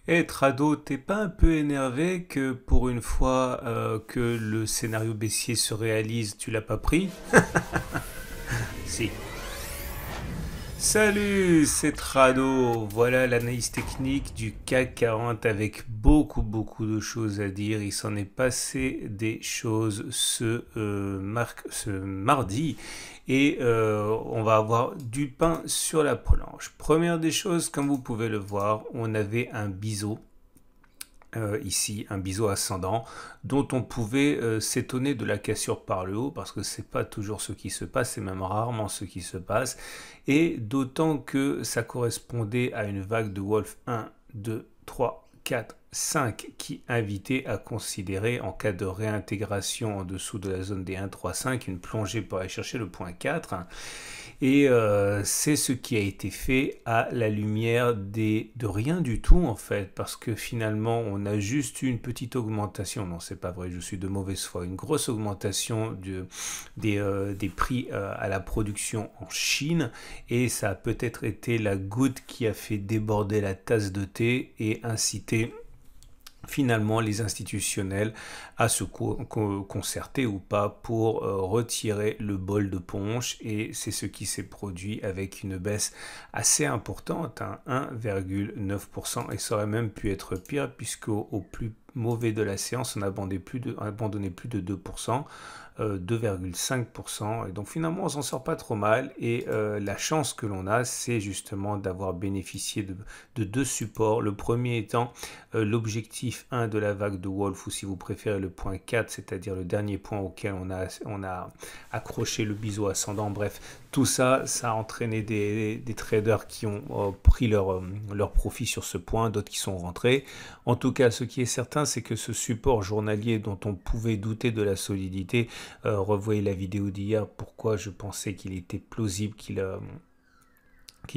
Eh Trado, t'es pas un peu énervé que pour une fois que le scénario baissier se réalise, tu l'as pas pris? Si. Salut, c'est Trado. Voilà l'analyse technique du CAC 40 avec beaucoup de choses à dire. Il s'en est passé des choses ce mardi et on va avoir du pain sur la planche. Première des choses, comme vous pouvez le voir, on avait un biseau ici un biseau ascendant dont on pouvait s'étonner de la cassure par le haut parce que c'est pas toujours ce qui se passe, c'est même rarement ce qui se passe, et d'autant que ça correspondait à une vague de Wolf 1, 2, 3, 4, 5 qui invitait à considérer en cas de réintégration en dessous de la zone des 1, 3, 5 une plongée pour aller chercher le point 4. Et c'est ce qui a été fait à la lumière de rien du tout en fait, parce que finalement on a juste eu une petite augmentation, non c'est pas vrai, je suis de mauvaise foi, une grosse augmentation des prix à la production en Chine, et ça a peut-être été la goutte qui a fait déborder la tasse de thé et inciter finalement les institutionnels à se concerter ou pas pour retirer le bol de punch, et c'est ce qui s'est produit avec une baisse assez importante, hein, 1,9%, et ça aurait même pu être pire puisque au plus mauvais de la séance on a abandonné plus de 2%. 2,5%, et donc finalement on s'en sort pas trop mal, et la chance que l'on a c'est justement d'avoir bénéficié de deux supports, le premier étant l'objectif 1 de la vague de Wolf, ou si vous préférez le point 4, c'est-à-dire le dernier point auquel on a accroché le biseau ascendant. Bref, tout ça, ça a entraîné des traders qui ont pris leur profit sur ce point, d'autres qui sont rentrés. En tout cas, ce qui est certain, c'est que ce support journalier dont on pouvait douter de la solidité, revoyez la vidéo d'hier, pourquoi je pensais qu'il était plausible qui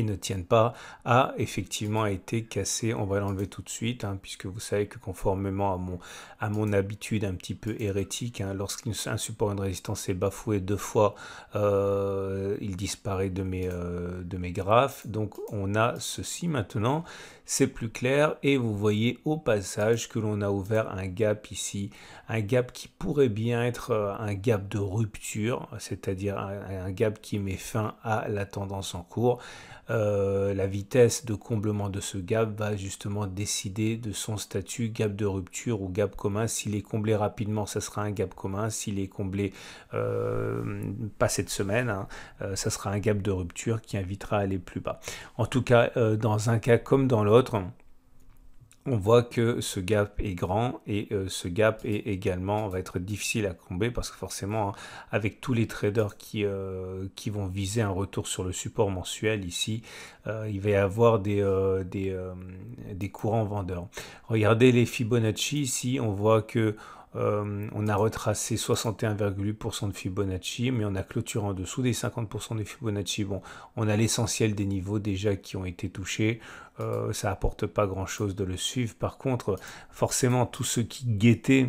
ne tiennent pas, a effectivement été cassé. On va l'enlever tout de suite, hein, puisque vous savez que conformément à mon habitude un petit peu hérétique, hein, lorsqu'un support, une résistance est bafoué deux fois, il disparaît de mes graphes. Donc on a ceci maintenant, c'est plus clair, et vous voyez au passage que l'on a ouvert un gap ici, un gap qui pourrait bien être un gap de rupture, c'est-à-dire un gap qui met fin à la tendance en cours. La vitesse de comblement de ce gap va justement décider de son statut gap de rupture ou gap commun. S'il est comblé rapidement, ça sera un gap commun. S'il est comblé pas cette semaine, hein, ça sera un gap de rupture qui invitera à aller plus bas. En tout cas, dans un cas comme dans l'autre, on voit que ce gap est grand, et ce gap est également va être difficile à combler parce que forcément, hein, avec tous les traders qui vont viser un retour sur le support mensuel ici, il va y avoir des courants vendeurs. Regardez les Fibonacci ici, on voit que on a retracé 61,8% de Fibonacci, mais on a clôturé en dessous des 50% de Fibonacci. Bon, on a l'essentiel des niveaux déjà qui ont été touchés. Ça apporte pas grand chose de le suivre. Par contre, forcément, tous ceux qui guettaient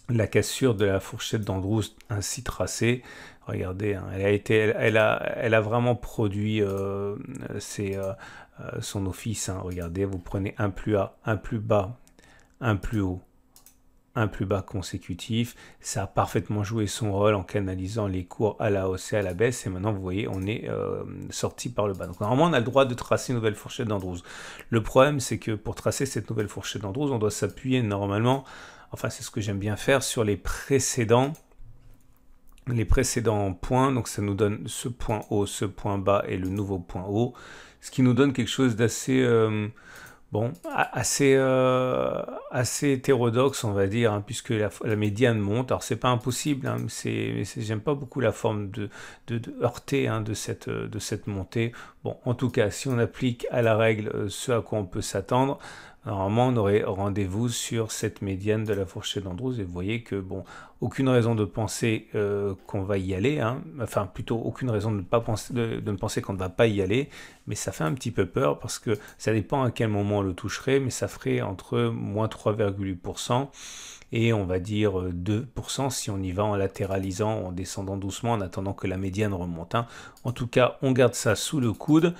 la cassure de la fourchette d'Andrews ainsi tracée, regardez, hein, elle a vraiment produit son office, hein. Regardez, vous prenez un plus haut, un plus bas, un plus haut, un plus bas consécutif, ça a parfaitement joué son rôle en canalisant les cours à la hausse et à la baisse, et maintenant vous voyez on est sorti par le bas. Donc normalement on a le droit de tracer une nouvelle fourchette d'Andrews. Le problème c'est que pour tracer cette nouvelle fourchette d'Andrews, on doit s'appuyer normalement, enfin c'est ce que j'aime bien faire, sur les précédents points. Donc ça nous donne ce point haut, ce point bas et le nouveau point haut, ce qui nous donne quelque chose d'assez bon, assez hétérodoxe, on va dire, hein, puisque la médiane monte. Alors, c'est pas impossible, hein, j'aime pas beaucoup la forme de heurter, hein, de cette montée. Bon, en tout cas, si on applique à la règle ce à quoi on peut s'attendre, normalement, on aurait rendez-vous sur cette médiane de la fourchette d'Andrews, et vous voyez que, bon, aucune raison de penser qu'on va y aller, hein, enfin, plutôt aucune raison de ne penser qu'on ne va pas y aller, mais ça fait un petit peu peur parce que ça dépend à quel moment on le toucherait, mais ça ferait entre moins 3,8% et on va dire 2% si on y va en latéralisant, en descendant doucement en attendant que la médiane remonte, hein. En tout cas, on garde ça sous le coude.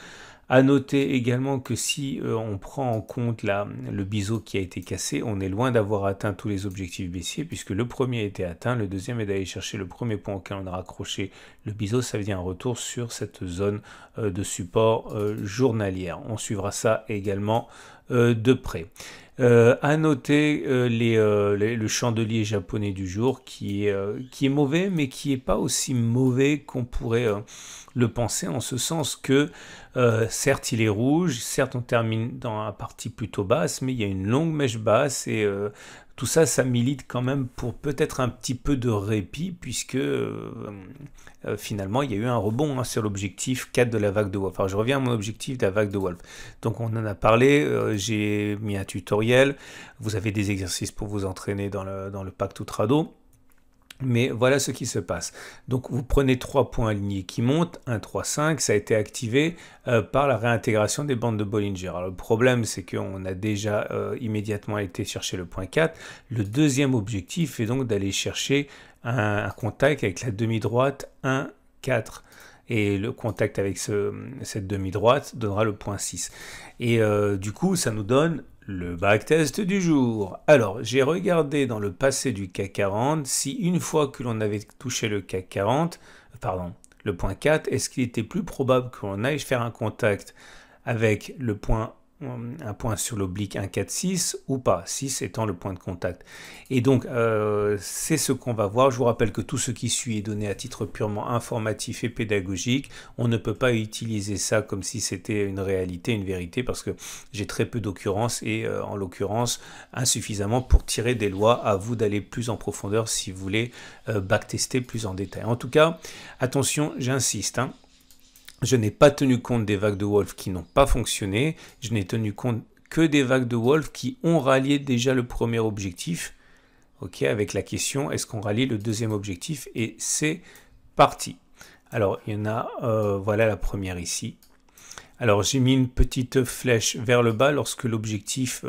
À noter également que si on prend en compte le biseau qui a été cassé, on est loin d'avoir atteint tous les objectifs baissiers puisque le premier a été atteint, le deuxième est d'aller chercher le premier point auquel on a raccroché le biseau, ça veut dire un retour sur cette zone de support journalière. On suivra ça également de près. À noter le chandelier japonais du jour qui est mauvais mais qui n'est pas aussi mauvais qu'on pourrait le penser, en ce sens que certes il est rouge, certes on termine dans la partie plutôt basse, mais il y a une longue mèche basse et tout ça, ça milite quand même pour peut-être un petit peu de répit puisque finalement il y a eu un rebond sur l'objectif 4 de la vague de Wolf. Alors je reviens à mon objectif de la vague de Wolf. Donc on en a parlé, j'ai mis un tutoriel, vous avez des exercices pour vous entraîner dans le pack tout trado. Mais voilà ce qui se passe. Donc vous prenez 3 points alignés qui montent, 1, 3, 5, ça a été activé par la réintégration des bandes de Bollinger. Alors le problème c'est qu'on a déjà immédiatement été chercher le point 4. Le deuxième objectif est donc d'aller chercher un contact avec la demi-droite 1, 4. Et le contact avec cette demi-droite donnera le point 6. Et du coup ça nous donne le backtest du jour. Alors, j'ai regardé dans le passé du CAC 40 si une fois que l'on avait touché le CAC 40, pardon, le point 4, est-ce qu'il était plus probable que l'on aille faire un contact avec un point sur l'oblique 1, 4, 6 ou pas, 6 étant le point de contact. Et donc, c'est ce qu'on va voir. Je vous rappelle que tout ce qui suit est donné à titre purement informatif et pédagogique. On ne peut pas utiliser ça comme si c'était une réalité, une vérité, parce que j'ai très peu d'occurrences et en l'occurrence insuffisamment pour tirer des lois. À vous d'aller plus en profondeur si vous voulez backtester plus en détail. En tout cas, attention, j'insiste, hein. Je n'ai pas tenu compte des vagues de Wolf qui n'ont pas fonctionné. Je n'ai tenu compte que des vagues de Wolf qui ont rallié déjà le premier objectif. Ok, avec la question, est-ce qu'on rallie le deuxième objectif? Et c'est parti. Alors, il y en a, voilà la première ici. Alors, j'ai mis une petite flèche vers le bas lorsque l'objectif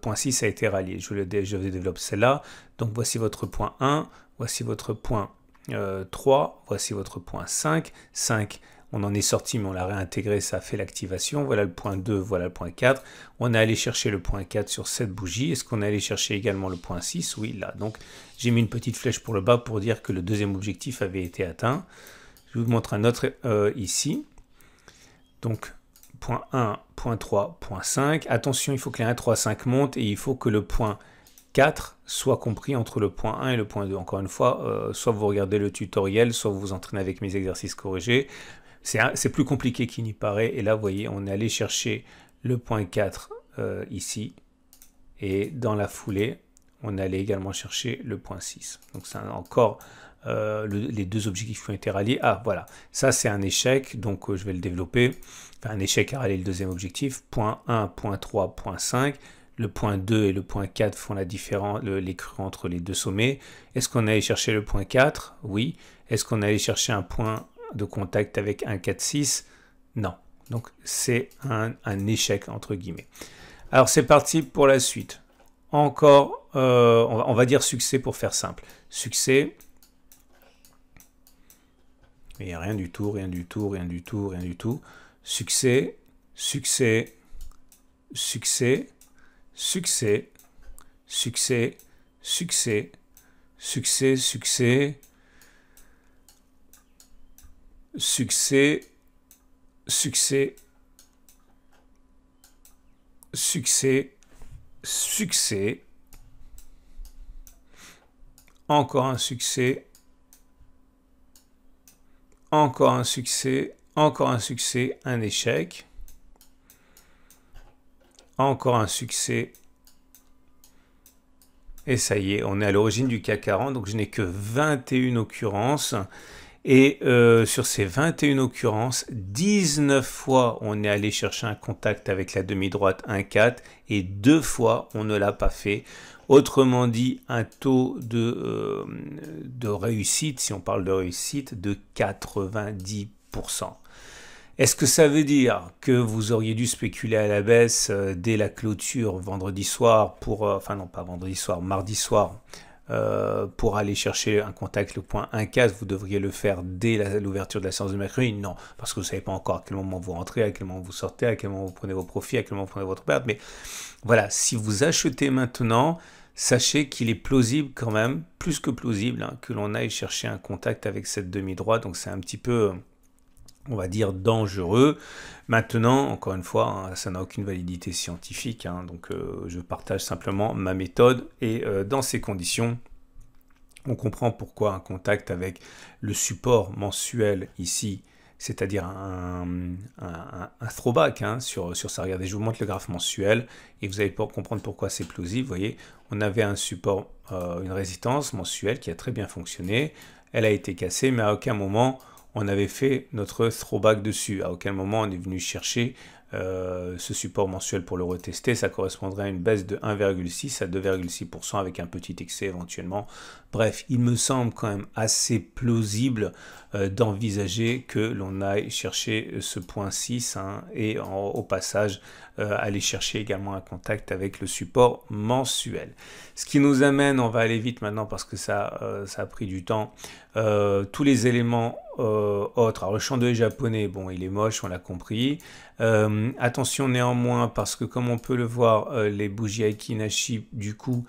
point 6 a été rallié. Je développe celle-là. Donc, voici votre point 1, voici votre point 3, voici votre point 5. 5. On en est sorti, mais on l'a réintégré, ça a fait l'activation. Voilà le point 2, voilà le point 4. On est allé chercher le point 4 sur cette bougie. Est-ce qu'on est allé chercher également le point 6? Oui, là. Donc, j'ai mis une petite flèche pour le bas pour dire que le deuxième objectif avait été atteint. Je vous montre un autre ici. Donc, point 1, point 3, point 5. Attention, il faut que les 1, 3, 5 montent et il faut que le point 4 soit compris entre le point 1 et le point 2. Encore une fois, soit vous regardez le tutoriel, soit vous vous entraînez avec mes exercices corrigés. C'est plus compliqué qu'il n'y paraît. Et là, vous voyez, on est allé chercher le point 4 ici. Et dans la foulée, on allait également chercher le point 6. Donc, c'est encore les deux objectifs qui ont été ralliés. Ah, voilà. Ça, c'est un échec. Donc, je vais le développer. Enfin, un échec à rallier le deuxième objectif. Point 1, point 3, point 5. Le point 2 et le point 4 font la différence, l'écrue entre les deux sommets. Est-ce qu'on allait chercher le point 4? Oui. Est-ce qu'on allait chercher un point de contact avec 1, 4, 6? Non. Donc, c'est un échec, entre guillemets. Alors, c'est parti pour la suite. Encore, on va dire succès pour faire simple. Succès. Et rien du tout, rien du tout, rien du tout, rien du tout. Succès, succès, succès, succès, succès, succès, succès, succès, succès, succès, succès, succès, encore un succès, encore un succès, encore un succès, un échec, encore un succès, et ça y est, on est à l'origine du CAC 40, donc je n'ai que 21 occurrences. Et sur ces 21 occurrences, 19 fois on est allé chercher un contact avec la demi-droite 1,4 et 2 fois on ne l'a pas fait. Autrement dit, un taux de réussite, si on parle de réussite, de 90%. Est-ce que ça veut dire que vous auriez dû spéculer à la baisse dès la clôture vendredi soir pour... enfin non, pas vendredi soir, mardi soir pour aller chercher un contact, le point 1,4, vous devriez le faire dès l'ouverture de la séance de mercredi. Non, parce que vous ne savez pas encore à quel moment vous rentrez, à quel moment vous sortez, à quel moment vous prenez vos profits, à quel moment vous prenez votre perte. Mais voilà, si vous achetez maintenant, sachez qu'il est plausible quand même, plus que plausible, hein, que l'on aille chercher un contact avec cette demi-droite. Donc c'est un petit peu, on va dire, dangereux. Maintenant, encore une fois, hein, ça n'a aucune validité scientifique, hein, donc je partage simplement ma méthode et dans ces conditions, on comprend pourquoi un contact avec le support mensuel ici, c'est-à-dire un throwback hein, sur ça. Regardez, je vous montre le graphe mensuel et vous allez comprendre pourquoi c'est plausible. Vous voyez, on avait un support, une résistance mensuelle qui a très bien fonctionné. Elle a été cassée, mais à aucun moment on avait fait notre throwback dessus. À aucun moment on est venu chercher ce support mensuel pour le retester. Ça correspondrait à une baisse de 1,6 à 2,6% avec un petit excès éventuellement. Bref, il me semble quand même assez plausible d'envisager que l'on aille chercher ce point 6 hein, et au passage aller chercher également un contact avec le support mensuel. Ce qui nous amène, on va aller vite maintenant parce que ça a pris du temps, tous les éléments autres. Alors le chandelier japonais, bon il est moche, on l'a compris. Attention néanmoins parce que comme on peut le voir, les bougies Aiki-Nashi du coup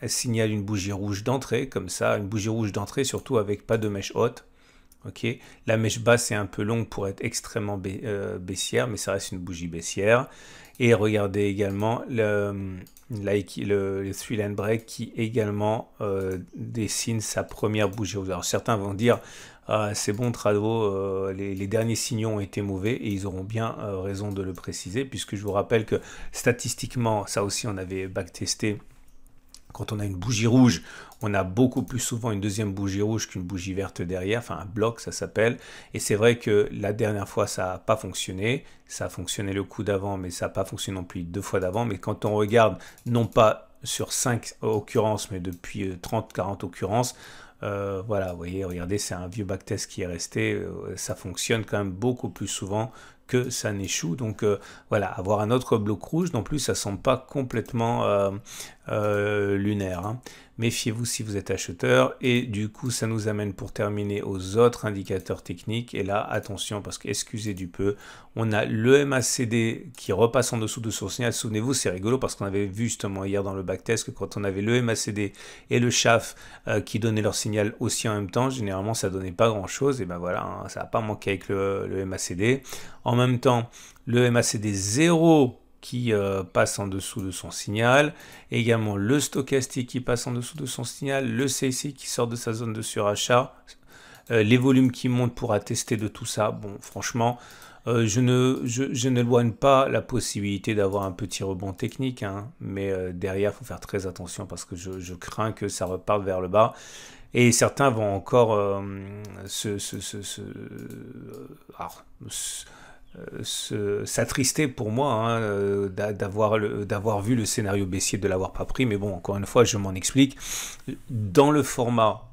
signalent une bougie rouge d'entrée, comme ça, une bougie rouge d'entrée surtout avec pas de mèche haute. Okay. La mèche basse est un peu longue pour être extrêmement baissière, mais ça reste une bougie baissière. Et regardez également le Three Line Break qui également dessine sa première bougie rouge. Alors certains vont dire c'est bon Trado, les derniers signaux ont été mauvais et ils auront bien raison de le préciser puisque je vous rappelle que statistiquement, ça aussi on avait backtesté. Quand on a une bougie rouge, on a beaucoup plus souvent une deuxième bougie rouge qu'une bougie verte derrière, enfin un bloc ça s'appelle. Et c'est vrai que la dernière fois ça n'a pas fonctionné, ça a fonctionné le coup d'avant, mais ça n'a pas fonctionné non plus 2 fois d'avant. Mais quand on regarde, non pas sur 5 occurrences, mais depuis 30-40 occurrences, voilà, vous voyez, regardez, c'est un vieux backtest qui est resté, ça fonctionne quand même beaucoup plus souvent que ça n'échoue. Donc voilà, avoir un autre bloc rouge, non plus, ça semble pas complètement lunaire. Hein. Méfiez-vous si vous êtes acheteur. Et du coup, ça nous amène pour terminer aux autres indicateurs techniques. Et là, attention, parce que excusez du peu, on a le MACD qui repasse en dessous de son signal. Souvenez-vous, c'est rigolo parce qu'on avait vu justement hier dans le backtest que quand on avait le MACD et le SHAF qui donnaient leur signal aussi en même temps, généralement ça donnait pas grand-chose. Et ben voilà, hein, ça n'a pas manqué avec le MACD. En même temps, le MACD 0 qui passe en dessous de son signal, également le stochastique qui passe en dessous de son signal, le CIC qui sort de sa zone de surachat, les volumes qui montent pour attester de tout ça. Bon, franchement, je n'éloigne pas la possibilité d'avoir un petit rebond technique, hein, mais derrière, il faut faire très attention parce que je crains que ça reparte vers le bas. Et certains vont encore s'attrister pour moi hein, d'avoir vu le scénario baissier, de l'avoir pas pris. Mais bon, encore une fois, je m'en explique. Dans le format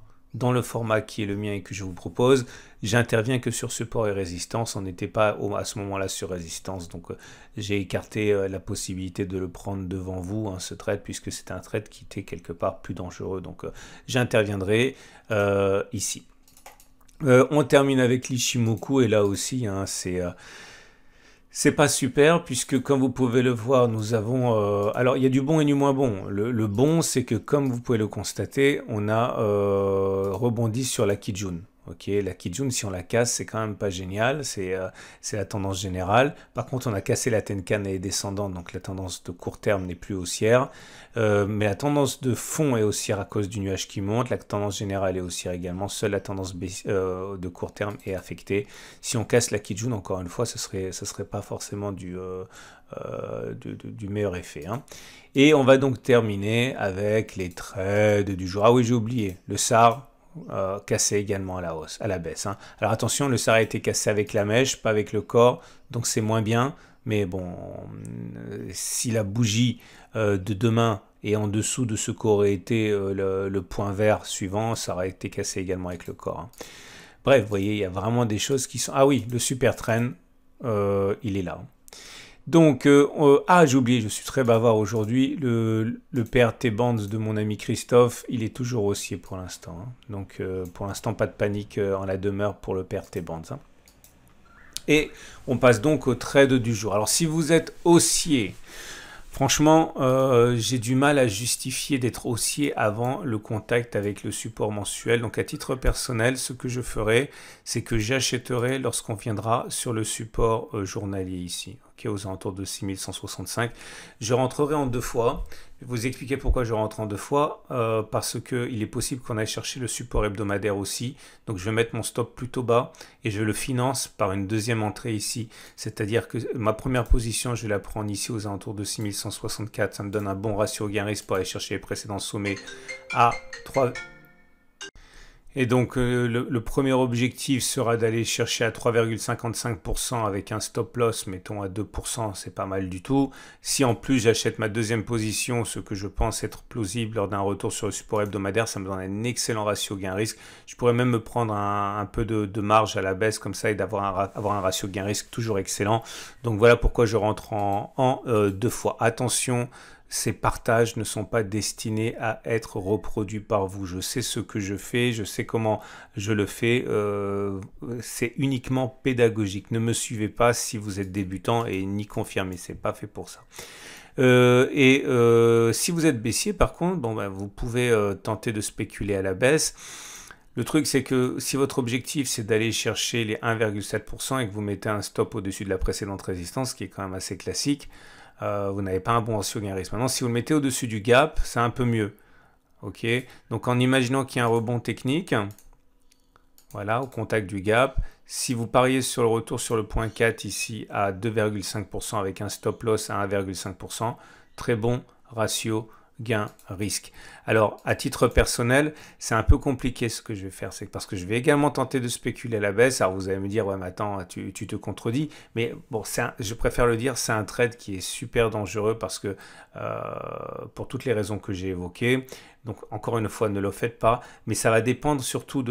qui est le mien et que je vous propose, j'interviens que sur support et résistance. On n'était pas à ce moment-là sur résistance. Donc j'ai écarté la possibilité de le prendre devant vous, hein, ce trade, puisque c'est un trade qui était quelque part plus dangereux. Donc j'interviendrai ici. On termine avec l'Ichimoku et là aussi, hein, c'est pas super puisque comme vous pouvez le voir, nous avons... alors il y a du bon et du moins bon. Le bon, c'est que comme vous pouvez le constater, on a rebondi sur la Kijun. Ok, la Kijun, si on la casse, c'est quand même pas génial, c'est la tendance générale. Par contre, on a cassé la Tenkan, elle est descendante, donc la tendance de court terme n'est plus haussière. Mais la tendance de fond est haussière à cause du nuage qui monte, la tendance générale est haussière également, seule la tendance de court terme est affectée. Si on casse la Kijun, encore une fois, ce serait pas forcément du meilleur effet. Hein. Et on va donc terminer avec les trades du jour. Ah oui, j'ai oublié, le SAR, cassé également à la hausse, à la baisse. Hein. Alors attention, le SAR a été cassé avec la mèche, pas avec le corps, donc c'est moins bien. Mais bon, si la bougie de demain est en dessous de ce qu'aurait été le point vert suivant, ça aurait été cassé également avec le corps. Hein. Bref, vous voyez, il y a vraiment des choses qui sont... Ah oui, le super trend, il est là. Donc, j'ai oublié, je suis très bavard aujourd'hui. Le PRT Bands de mon ami Christophe, il est toujours haussier pour l'instant, hein. Donc, pour l'instant, pas de panique en la demeure pour le PRT Bands, hein. Et on passe donc au trade du jour. Alors, si vous êtes haussier, franchement, j'ai du mal à justifier d'être haussier avant le contact avec le support mensuel. Donc, à titre personnel, ce que je ferai, c'est que j'achèterai lorsqu'on viendra sur le support journalier ici, ok, aux alentours de 6165. Je rentrerai en deux fois. Je vais vous expliquer pourquoi je rentre en deux fois. Parce qu'il est possible qu'on aille chercher le support hebdomadaire aussi. Donc, je vais mettre mon stop plutôt bas et je le finance par une deuxième entrée ici. C'est-à-dire que ma première position, je vais la prendre ici aux alentours de 6164. Ça me donne un bon ratio gain-risque pour aller chercher les précédents sommets à 3. Et donc, le premier objectif sera d'aller chercher à 3,55% avec un stop loss, mettons à 2%, c'est pas mal du tout. Si en plus j'achète ma deuxième position, ce que je pense être plausible lors d'un retour sur le support hebdomadaire, ça me donne un excellent ratio gain-risque. Je pourrais même me prendre un peu de marge à la baisse comme ça et avoir un ratio gain-risque toujours excellent. Donc voilà pourquoi je rentre en deux fois. Attention, ces partages ne sont pas destinés à être reproduits par vous. Je sais ce que je fais, je sais comment je le fais. C'est uniquement pédagogique. Ne me suivez pas si vous êtes débutant et ni confirmé. C'est pas fait pour ça. Si vous êtes baissier, par contre, vous pouvez tenter de spéculer à la baisse. Le truc, c'est que si votre objectif, c'est d'aller chercher les 1,7% et que vous mettez un stop au-dessus de la précédente résistance, qui est quand même assez classique, vous n'avez pas un bon ratio gain-risque. Maintenant, si vous le mettez au-dessus du gap, c'est un peu mieux. Ok. Donc, en imaginant qu'il y a un rebond technique, voilà, au contact du gap, si vous pariez sur le retour sur le point 4 ici à 2,5% avec un stop loss à 1,5%, très bon ratio gain-risque. Alors, à titre personnel, c'est un peu compliqué ce que je vais faire. C'est parce que je vais également tenter de spéculer à la baisse. Alors, vous allez me dire, ouais, mais attends, tu te contredis. Mais bon, je préfère le dire, c'est un trade qui est super dangereux parce que, pour toutes les raisons que j'ai évoquées, donc encore une fois, ne le faites pas. Mais ça va dépendre surtout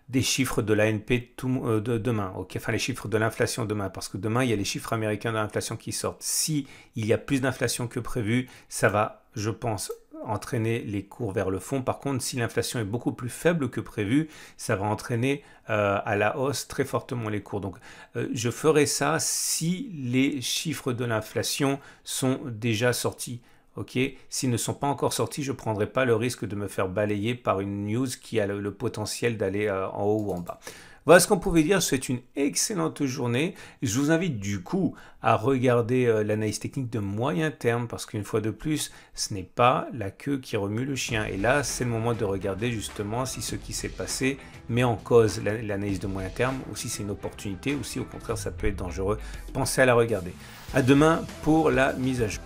des chiffres de l'ANP de demain, okay, enfin les chiffres de l'inflation demain, parce que demain il y a les chiffres américains de l'inflation qui sortent. Si il y a plus d'inflation que prévu, ça va, je pense, entraîner les cours vers le fond. Par contre, si l'inflation est beaucoup plus faible que prévu, ça va entraîner à la hausse très fortement les cours. Donc, je ferai ça si les chiffres de l'inflation sont déjà sortis. Ok, s'ils ne sont pas encore sortis, je ne prendrai pas le risque de me faire balayer par une news qui a le potentiel d'aller en haut ou en bas. Voilà ce qu'on pouvait dire, c'est une excellente journée. Je vous invite du coup à regarder l'analyse technique de moyen terme parce qu'une fois de plus, ce n'est pas la queue qui remue le chien. Et là, c'est le moment de regarder justement si ce qui s'est passé met en cause l'analyse de moyen terme ou si c'est une opportunité ou si au contraire ça peut être dangereux. Pensez à la regarder. À demain pour la mise à jour.